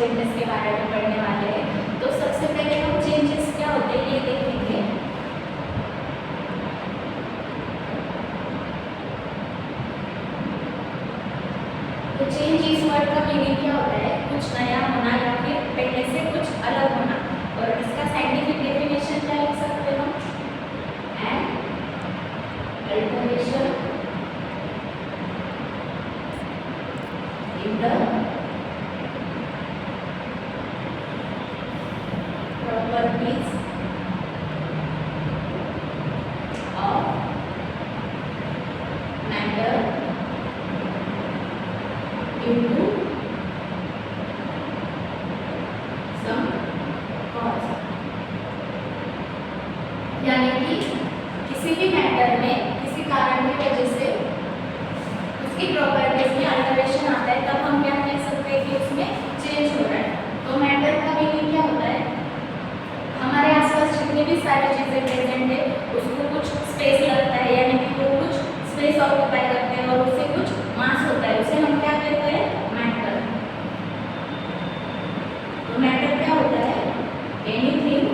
Changes के बारे में पढ़ने वाले हैं। तो सबसे पहले हम चेंजेस क्या होते हैं ये देखेंगे। तो चेंज इस वर्ड का मीनिंग क्या होता है? कुछ नया होना या फिर पहले से कुछ अलग होना। और इसका साइंटिफिक डेफिनेशन क्या लिख सकते हैं हम? An alteration in the properties of matter due to some cause। यानी कि किसी भी मैटर में किसी कारण की वजह से उसकी प्रॉपर्टीज में अल्टरेशन आता है, तब हम क्या कह सकते हैं कि उसमें चेंज हो रहा है। तो मैटर का मीनिंग क्या होता है? हमारे आसपास जितनी भी सारी चीजें प्रेजेंट है उसको कुछ स्पेस लगता है, यानी कि वो कुछ स्पेस ऑक्यूपाई करते हैं और उससे कुछ मास होता है, उसे हम क्या कहते हैं? मैटर। तो मैटर क्या होता है? Anything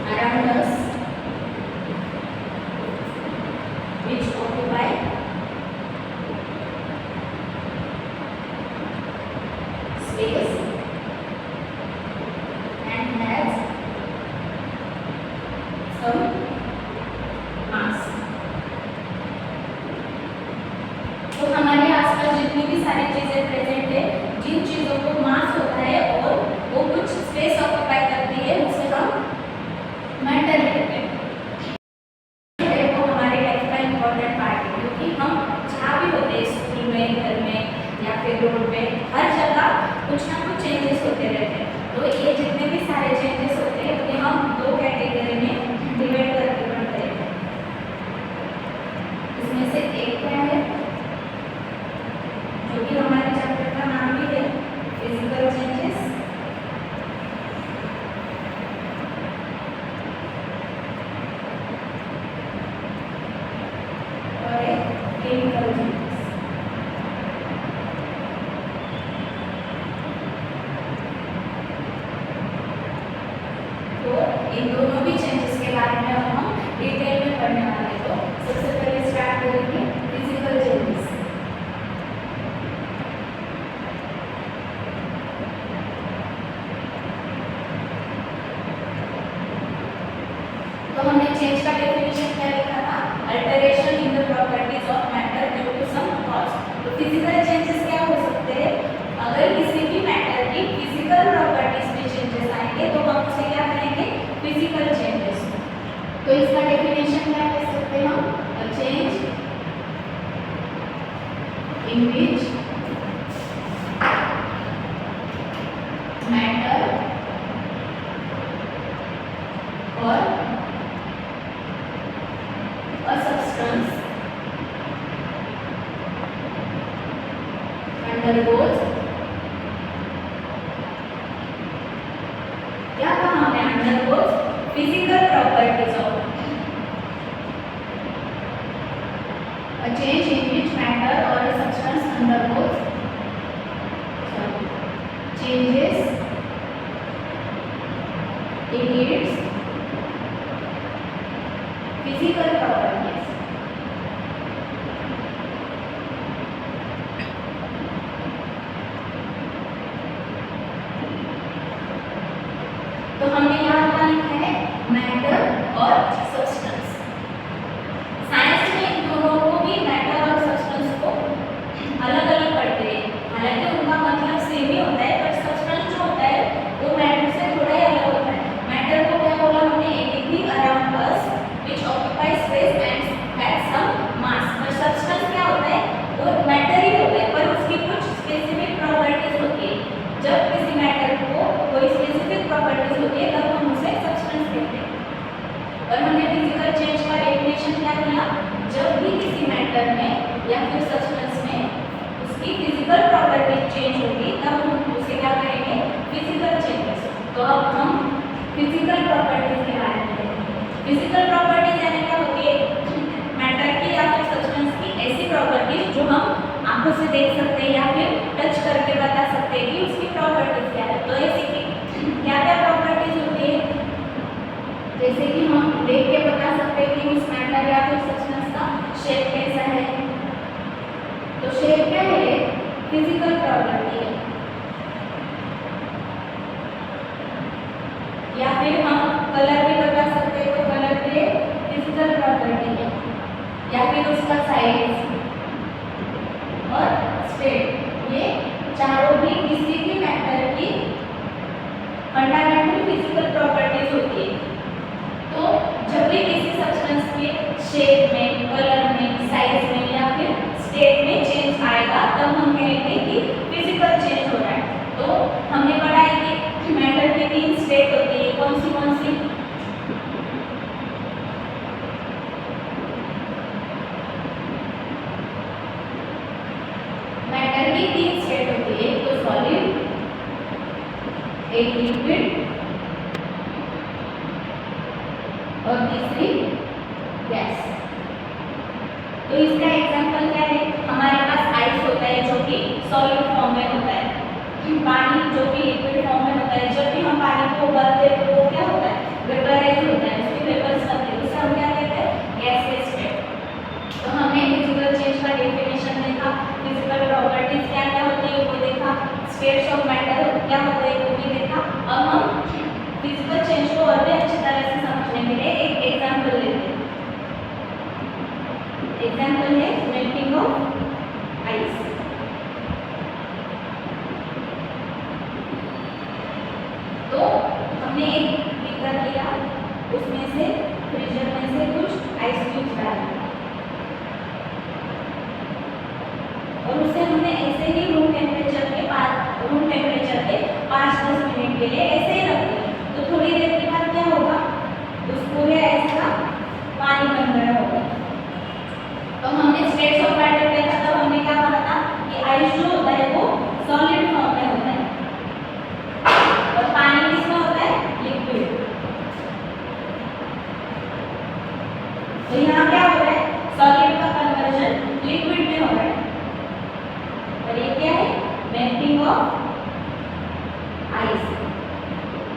around us which occupy space and has some mass। तो हमारे आसपास जितनी भी सारी चीजें प्रेजेंट है, जिन चीजों को मास होता है और वो कुछ स्पेस ऑक्यूपाई करती है, उसे हम मैटर कहते हैं। वो हमारे लाइफ का इम्पोर्टेंट पार्ट है, क्योंकि हम जहाँ भी होते हैं, स्कूल में, घर में या फिर रोड पे, हर जगह कुछ ना कुछ चेंजेस होते रहते हैं। तो ये जितने भी सारे चेंजेस होते हैं उन्हें हम दो कैटेगरी में डिवाइड करके पढ़ते हैं। इसमें से एक क्या है, जो कि हमारे चैप्टर का नाम भी है, फिजिकल चेंजेस। और एक केमिकल चेंजेस। तो इन दोनों भी चेंजेस के बारे में अब हम डिटेल में पढ़ने वाले हैं। तो सबसे पहले स्टार्ट करेंगे फिजिकल चेंजेस। तो हमने चेंज का डेफिनेशन क्या लिखा था? Alteration in the properties of matter due to some cause. तो फिजिकल चेंजेस क्या हो सकते हैं? अगर किसी भी मैटर की फिजिकल प्रॉपर्टीज में चेंजेस आएंगे तो हम उसे क्या कहेंगे? Physical changes. तो इसका डेफिनेशन क्या कह सकते हैं हम? A change in which matter और a substance undergoes, क्या कहा हमने? undergoes physical properties of a change in which matter or a substance undergoes changes in its physical properties। तो हमने यहाँ क्या लिखा है? मैटर और सब्सटेंस। साइंस में इन दोनों को भी, मैटर और सब्सटेंस को, अलग अलग पढ़ते हैं। हालांकि उनका मतलब सेम ही होता है, पर सब्सटेंस जो होता है वो मैटर से थोड़ा ही अलग होता है। मैटर को क्या शेप क्या है? फिजिकल प्रॉपर्टी है, या फिर हम कलर भी बता सकते हैं, तो कलर भी फिजिकल प्रॉपर्टी है, या फिर उसका साइज और स्टेट, ये चारों भी किसी भी मैटर की फंडामेंटल फिजिकल प्रॉपर्टीज होती है। तो जब भी किसी सब्सटेंस के शेप में, कलर में, साइज में या फिर स्टेट में चेंज आएगा, तब हम कहेंगे कि फिजिकल चेंज हो रहा है। तो हमने पढ़ा है कि मैटर की 3 स्टेट होती है, कौन सी? मैटर की 3 स्टेट होती है, तो सॉलिड, एक लिक्विड और तीसरी गैस। तो इसका एग्जांपल क्या है? हमारे पास आइस होता है जो कि सॉलिड फॉर्म में होता है, पानी जो कि लिक्विड फॉर्म में होता है। जब भी हम पानी को उबालते हैं तो वो क्या होता है? वेपराइज होता है, उसकी वेपर्स बनते हैं, उसे हम क्या कहते हैं? Gaseous state. तो हमने फिजिकल चेंज का डेफिनेशन देखा, फिजिकल प्रॉपर्टीज क्या क्या होती है वो देखा, स्टेट्स ऑफ मैटर क्या होते हैं वो भी देखा। अब हम फिजिकल चेंज को और भी अच्छी तरह से समझने के लिए एक एग्जांपल लेते हैं। एग्जांपल है मेल्टिंग ऑफ आइस। तो हमने एक बीकर लिया, उसमें से फ्रीजर में से कुछ आइस क्यूब्स डाल दिया और उसे हमने ऐसे ही रूम टेम्परेचर पे 5-10 मिनट के लिए ऐसे ही रख दिया। तो थोड़ी देर के बाद क्या होगा? उस पूरे आइस का पानी बन गया होगा। तो हमने स्टेट्स ऑफ मैटर देखा, तब हमने क्या कहा था कि आइस जो होता है वो सॉलिड फॉर्म में होता है और पानी किसमें होता है? लिक्विड। तो यहाँ क्या हो रहा है? सॉलिड का कन्वर्जन लिक्विड में हो रहा है। और ये क्या है? मेल्टिंग ऑफ आइस,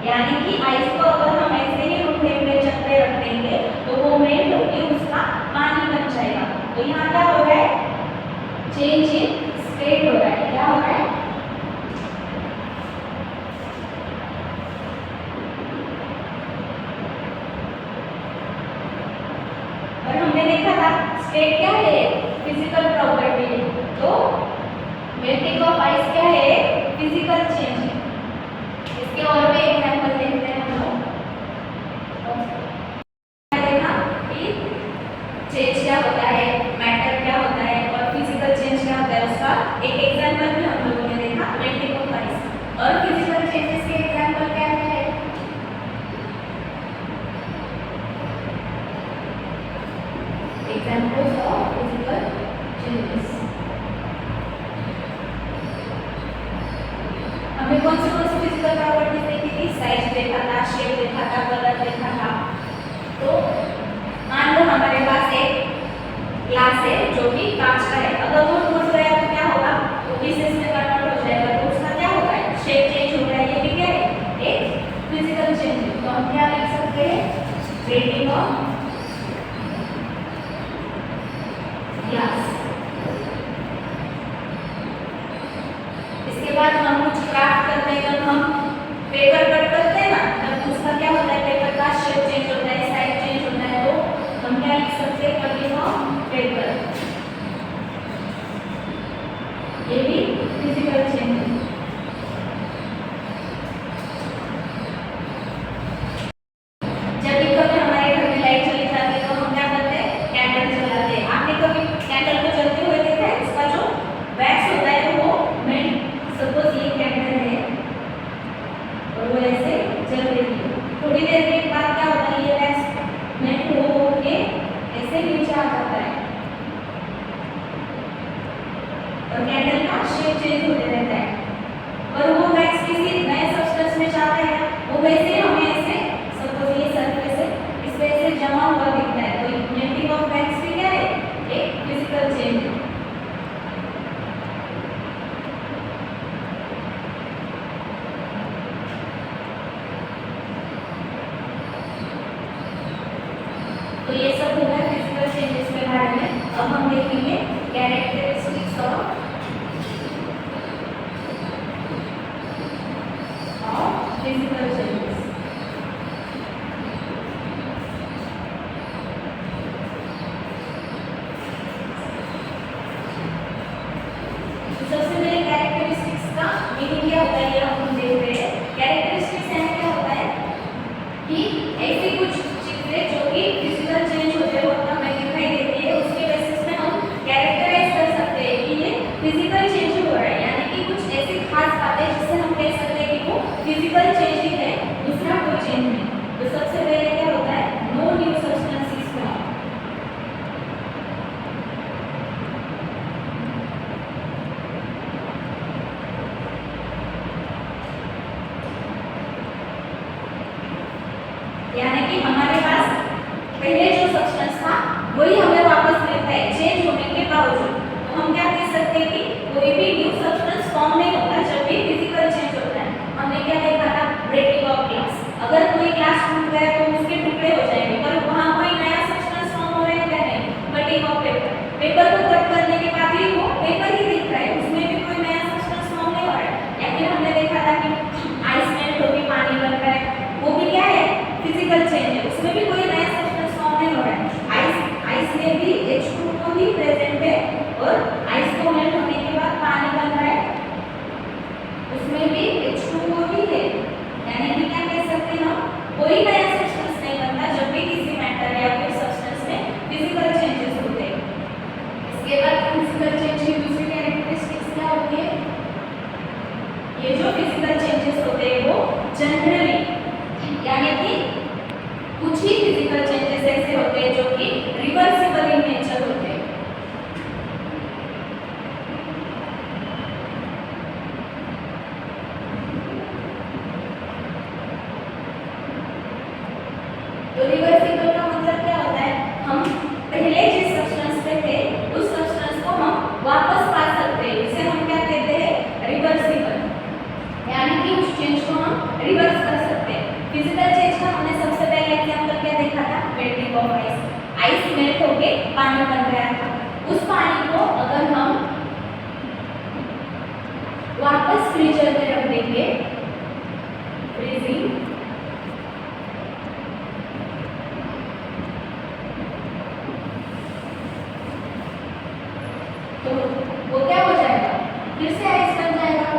यानी कि आइस को अगर हम ऐसे ही रूम टेम्परेचर पे रख देंगे तो वो मेल्ट होकर उसका पानी बन जाएगा। तो यहाँ क्या हो रहा है? चेंज इन स्टेट हो रहा है। क्या हो रहा है? और हमने देखा था स्टेट क्या है? Physical property. तो मेल्टिंग ऑफ आइस क्या है? फिजिकल चेंज है। इसके और भी एग्जांपल देखते हैं हम लोग। देखा कि चेंज क्या होता है, मैटर क्या होता है और फिजिकल चेंज क्या होता है, उसका एक एग्जांपल भी हम लोगों ने देखा, मेल्टिंग ऑफ आइस। और फिजिकल चेंजेस के एग्जांपल क्या है? Examples of physical changes. हमने कौन सी फिजिकल प्रॉपर्टीज देखी थी? साइज देखा था, शेप देखा था, कलर देखा था। तो मान लो हमारे पास एक ग्लास है जो कि कांच का है, अगर वो टूट गया तो क्या होगा? वो पीसेस में कन्वर्ट हो जाएगा, तो उसका क्या होगा? शेप चेंज हो रहा है। ये भी क्या है? एक फिजिकल चेंज है। तो हम क्या लिख सकते हैं? Melting of glass. इसके बाद हम कुछ क्राफ्ट करते हैं, जब हम पेपर कट करते हैं ना, तब उसका क्या होता है? पेपर का शेप चेंज होता है, साइज चेंज होता है। तो हम क्या लिख सकते हैं? Cutting of paper. ये भी फिजिकल चेंज है। जब भी कभी हमारे घर में लाइट चली जाती है तो हम क्या करते हैं? कैंडल जलाते हैं। आपने कभी कैंडल को जलते हुए देखा है? उसका जो वैक्स होता है वो मेल्ट, सपोज ये कैंडल है और वो ऐसे जल रही है, थोड़ी देर के बाद क्या होता है? ये वैक्स मेल्ट हो के ऐसे नीचे आ जाता है और कैंडल का शेप चेंज होते रहता है। और वो वैक्स किसी नए सब्सटेंस में जाता है, वो वैसे हमें ऐसे सपोज ये सरफेस है, इस पे ऐसे जमा हुआ दिखता है। तो मेल्टिंग ऑफ वैक्स भी क्या है? एक फिजिकल चेंज है। तो ये सब होगा फिजिकल चेंजेस के बारे में। अब हम देखेंगे कैरेक्टरिस्टिक्स ऑफ सबसे पहले कैरेक्टरिस्टिक्स का मीनिंग क्या होता है ये हम देख रहे हैं। कैरेक्टरिस्टिक्स यानी क्या होता है कि ऐसी कुछ चीजें जो कि फिजिकल चेंज होते हैं वो हमें दिखाई देती है, उसके बेसिस पे हम कैरेक्टराइज कर सकते हैं कि ये फिजिकल चेंज हो रहा है, यानी कि कुछ ऐसी खास बातें जिससे हम कह सकते हैं कि वो फिजिकल चेंज ही है, दूसरा कोई चेंज नहीं। तो सबसे पहले क्या होता है, no new substance is found. यानी कि हमारे पास पहले जो सब्सटेंस था वही हमें वापस मिलता है चेंज होने के बावजूद। तो हम क्या कह सकते हैं कि कोई भी न्यू सब्सटेंस फॉर्म नहीं होता जब भी फिजिकल चेंज होता है। हमने क्या देखा था, ब्रेकिंग ऑफ ग्लास। अगर कोई ग्लास टूट गया तो उसके टुकड़े हो जाएंगे, पर वहां कोई नया सब्सटेंस फॉर्म हो रहा है क्या? नहीं। कटिंग ऑफ पेपर, पेपर को कट करने के बाद ही वो पेपर ही दिख रहा है, उसमें भी कोई नया सब्सटेंस फॉर्म नहीं हो रहा है। या फिर हमने देखा था कि आइस मेल्ट होकर पानी बन रहा है, वो भी क्या है, फिजिकल चेंज है, उसमें भी कोई नया सब्सटेंस फॉर्म नहीं हो रहा है। आइस में भी H2O ही प्रेजेंट है और आइस को मेल्ट होने के बाद पानी बन रहा है, उसमें भी H2O ही है। यानी कि क्या कह सकते हैं हम, कोई नया सब्सटेंस नहीं बनता जब भी किसी मैटर या फिर सब्सटेंस में फिजिकल चेंजेस होते हैं। इसके बाद फिजिकल चेंज की दूसरी कैरेक्टरिस्टिक्स क्या होती है, ये जो फिजिकल चेंजेस होते हैं वो जनरली यानी कि कुछ ही फिजिकल चेंजेस ऐसे होते हैं जो कि रिवर्सिबल इन नेचर होते हैं। तो रिवर्सिबल का मतलब क्या होता है, हम पहले जिस सब्सटेंस पे थे उस सब्सटेंस को हम वापस पा सकते हैं, इसे हम क्या कहते हैं, रिवर्सिबल। यानी कि उस चेंज को हम रिवर्स कर सकते हैं। फिजिकल चेंज का हमने सबसे पहले एग्जांपल क्या देखा था, melting of ice. Ice melt होके पानी बन रहा था, उस पानी को अगर हम वापस फ्रीजर में रख देंगे, फ्रीजिंग, तो वो क्या हो जाएगा, फिर से आइस बन जाएगा,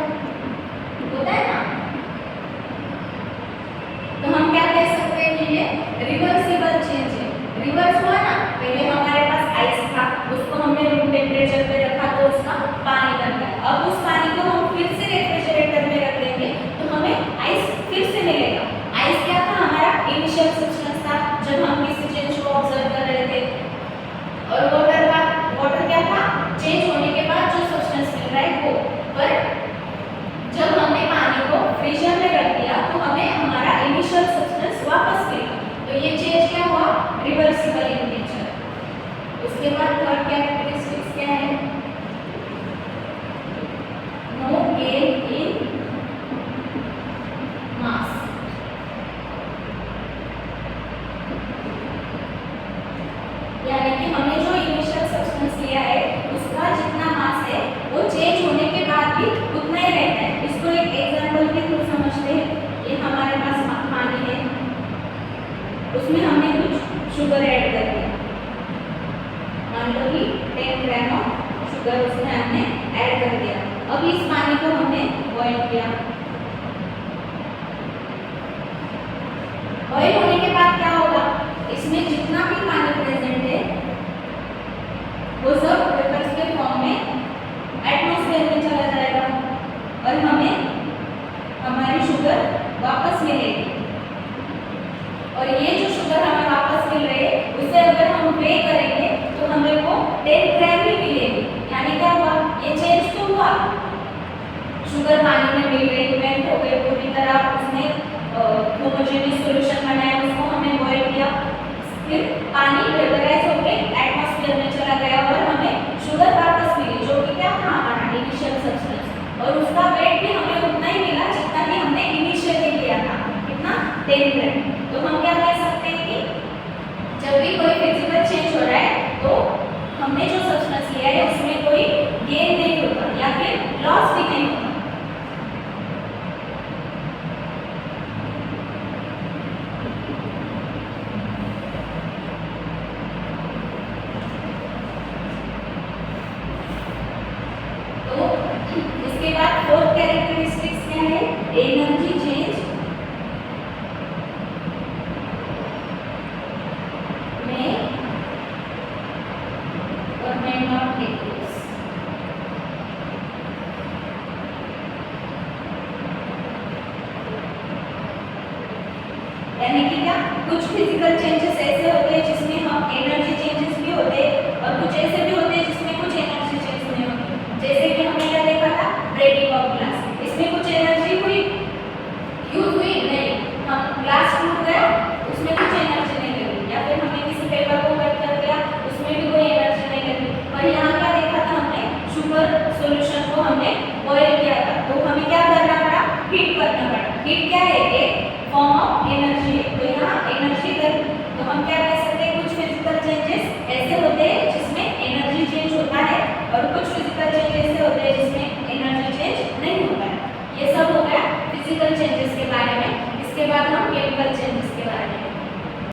होता है ना। तो हम क्या कह सकते हैं कि ये रिवर्सिबल चेंज है। रिवर्स हुआ ना, पहले हमारे पास आइस था, उसको हमने रूम टेम्परेचर पे रखा तो उसका पानी बन गया। अब उस पानी को हम फिर से रेफ्रिजरेटर में रख देंगे तो हमें आइस फिर से मिलेगा। आइस क्या था, हमारा इनिशियल सब्सटेंस था जब हम किसी चेंज को ऑब्जर्व कर रहे थे। और वाटर क्या था, चेंज होने के बाद जो सब्सटेंस मिल रहा है वो। पर जब हमने पानी को फ्रीजर में रख दिया तो हमें हमारा इनिशियल सब्सटेंस वापस मिला। तो ये चेंज क्या हुआ, रिवर्सिबल इन नेचर। उसके बाद थर्ड कैरेक्टरिस्टिक्स क्या है, नो गेन इन मास। यानी कि हमने जो इनिशियल सब्सटेंस लिया है उसका जितना मास है वो चेंज होने के बाद भी उतना ही रहता है। इसको एक एग्जांपल के थ्रू समझते हैं। ये हमारे पास पानी है, उसमें हमने कुछ शुगर ऐड कर दिया, मान लो कि 10 ग्राम ऑफ शुगर उसमें हमने ऐड कर दिया। अब इस पानी को हमने बॉईल किया। बॉईल होने के बाद क्या होगा, इसमें जितना भी पानी प्रेजेंट है वो सब वेपर्स के फॉर्म में एटमॉस्फेयर में चला जाएगा और हमें हमारी शुगर वापस मिलेगी। और ये जो शुगर हमें वापस मिल रही है उसे अगर हम वेइ करेंगे तो हमें वो 10 ग्राम ही मिलेगी। यानी क्या हुआ, ये चेंज तो हुआ, शुगर पानी में मिल रही, मेल्ट हो गई पूरी तरह, उसने होमोजेनियस सॉल्यूशन बनाया, उसको हमने बॉईल किया, फिर पानी वेपराइज होकर एटमॉस्फेयर में चला गया और हमें शुगर वापस मिली जो कि क्या था, हमारा इनिशियल सब्सटेंस। और उसका वेट भी हमें उतना ही मिला जितना कि हमने इनिशियली लिया था, कितना, 10 ग्राम। तो हम क्या कह सकते हैं कि जब भी कोई फिजिकल चेंज हो रहा है तो हमने जो सब्सटेंस लिया है उसमें कोई गेन नहीं होता या फिर लॉस भी नहीं होता। उसके बाद फोर्थ कैरेक्टरिस्टिक्स क्या है? एनर्जी चेंज में और may not take place। यानी कि क्या कुछ फिजिकल चेंजेस ऐसे होते हैं जिसमें हम एनर्जी चेंजेस भी होते हैं और कुछ ऐसे भी होते हैं जिसमें कुछ एनर्जी चेंज नहीं होते। जैसे कि हमने क्या देखा था ब्रेकिंग ऑफ ग्लास, इसमें कुछ एनर्जी हुई यूज हुई नहीं, हम ग्लास टूट गया उसमें कुछ एनर्जी नहीं लगी, या फिर हमने किसी पेपर को कट कर दिया उसमें भी कोई एनर्जी नहीं लगी। पर यहाँ क्या देखा था हमने शुगर सॉल्यूशन को हमने बॉयल किया था तो हमें क्या करना पड़ा? हीट करना पड़ा। हीट क्या है? एक फॉर्म ऑफ एनर्जी है। तो यहाँ एनर्जी तो हम क्या कह सकते